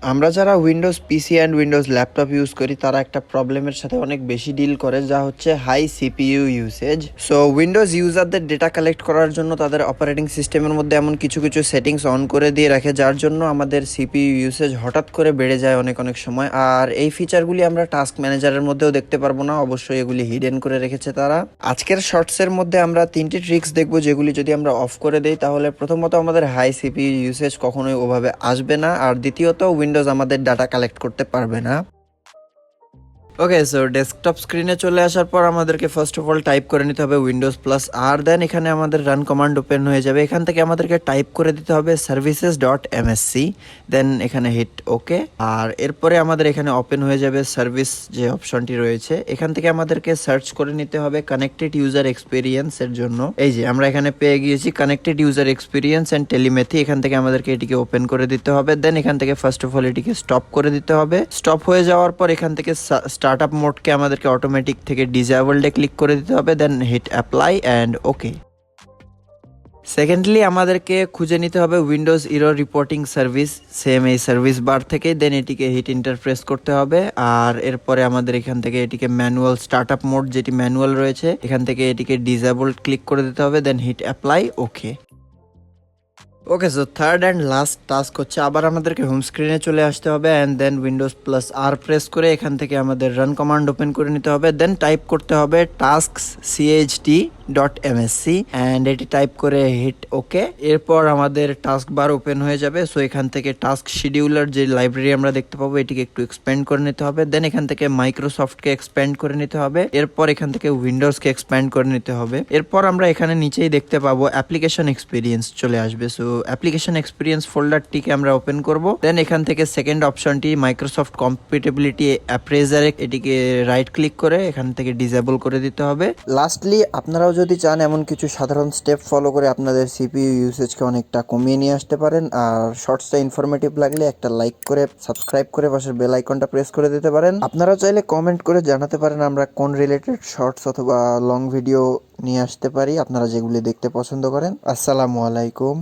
আমরা যারা Windows PC and Windows laptop use করি তারা একটা প্রবলেমের সাথে অনেক বেশি ডিল করে, যা হচ্ছে high CPU usage. So Windows ইউজারদের ডেটা কালেক্ট করার জন্য তাদের অপারেটিং সিস্টেমের মধ্যে এমন কিছু কিছু সেটিংস অন করে দিয়ে রাখে, যার জন্য আমাদের সিপিইউ ইউসেজ হঠাৎ করে বেড়ে যায় অনেক অনেক সময়। আর এই ফিচারগুলি আমরা টাস্ক ম্যানেজারের মধ্যেও দেখতে পারবো না, অবশ্যই এগুলি হিডেন করে রেখেছে তারা। আজকের শর্টসের মধ্যে আমরা তিনটি ট্রিক্স দেখবো, যেগুলি যদি আমরা অফ করে দেই তাহলে প্রথমত আমাদের হাই সিপিইউ ইউসেজ কখনোই ওভাবে আসবে না, আর দ্বিতীয়ত উইন্ডোজ আমাদের ডাটা কালেক্ট করতে পারবে না। ওকে, সো ডেস্কটপ স্ক্রিনে চলে আসার পর আমাদেরকে ফার্স্ট অফ অল টাইপ করে নিতে হবে উইন্ডোজ প্লাস আর, দেন এখানে আমাদের রান কমান্ড ওপেন হয়ে যাবে। এখান থেকে আমাদেরকে টাইপ করে দিতে হবে services.msc, দেন এখানে হিট ওকে। আর এরপরে আমাদের এখানে ওপেন হয়ে যাবে সার্ভিস যে অপশনটি রয়েছে, এখান থেকে আমাদেরকে সার্চ করে নিতে হবে কানেক্টেড ইউজার এক্সপিরিয়েন্স এর জন্য। এই যে আমরা এখানে পেয়ে গিয়েছি কানেক্টেড ইউজার এক্সপিরিয়েন্স অ্যান্ড টেলিমেথি, এখান থেকে আমাদেরকে এটিকে ওপেন করে দিতে হবে। দেন এখান থেকে ফার্স্ট অফ অল এটিকে স্টপ করে দিতে হবে। স্টপ হয়ে যাওয়ার পর এখান থেকে স্টার্টআপ মোডকে আমাদেরকে অটোমেটিক থেকে ডিসেবলডে ক্লিক করে দিতে হবে, then hit apply and okay. Secondly আমাদেরকে খুঁজে নিতে হবে Windows error reporting service, same এই সার্ভিস বার থেকে, দেন এটিকে হিট ইন্টারপ্রেস করতে হবে। আর এরপরে আমাদের এখান থেকে এটিকে ম্যানুয়াল স্টার্টআপ মোড যেটি ম্যানুয়াল রয়েছে, এখান থেকে এটিকে ডিসেবলড ক্লিক করে দিতে হবে, then hit apply okay. Okay, so third and last task হচ্ছে আবার আমাদেরকে হোম স্ক্রিনে চলে আসতে হবে and then Windows plus R press করে এখান থেকে আমাদের রান কমান্ড ওপেন করে নিতে হবে। দেন টাইপ করতে হবে tasks.cht.msc অ্যান্ড এটি টাইপ করে হিট ওকে। এরপর আমাদের টাস্ক বার ওপেন হয়ে যাবে। সো এখান থেকে টাস্ক শিডিউলার যে লাইব্রেরি আমরা দেখতে পাবো এটিকে একটু এক্সপ্যান্ড করে নিতে হবে। দেন এখান থেকে মাইক্রোসফটকে এক্সপ্যান্ড করে নিতে হবে। এরপর এখান থেকে উইন্ডোজকে এক্সপ্যান্ড করে নিতে হবে। এরপর আমরা এখানে নিচেই দেখতে পাবো অ্যাপ্লিকেশন এক্সপিরিয়েন্স চলে আসবে। সো অ্যাপ্লিকেশন এক্সপিরিয়েন্স ফোল্ডারটিকে আমরা ওপেন করব। দেন এখান থেকে সেকেন্ড অপশনটি মাইক্রোসফট কম্পিটেবিলিটি অ্যাপ্রেজারে, এটিকে রাইট ক্লিক করে এখান থেকে ডিসেবল করে দিতে হবে। লাস্টলি আপনারাও যদি চান এমন কিছু সাধারণ স্টেপ ফলো করে আপনাদের সিপিইউ ইউসেজকে অনেকটা কমিয়ে নিয়ে আসতে পারেন। আর শর্টসটা ইনফরমেটিভ লাগলে একটা লাইক করে সাবস্ক্রাইব করে পাশের বেল আইকনটা প্রেস করে দিতে পারেন। আপনারা চাইলে কমেন্ট করে জানাতে পারেন আমরা কোন রিলেটেড শর্টস অথবা লং ভিডিও নিয়ে আসতে পারি, আপনারা যেগুলি দেখতে পছন্দ করেন। আসসালামু আলাইকুম।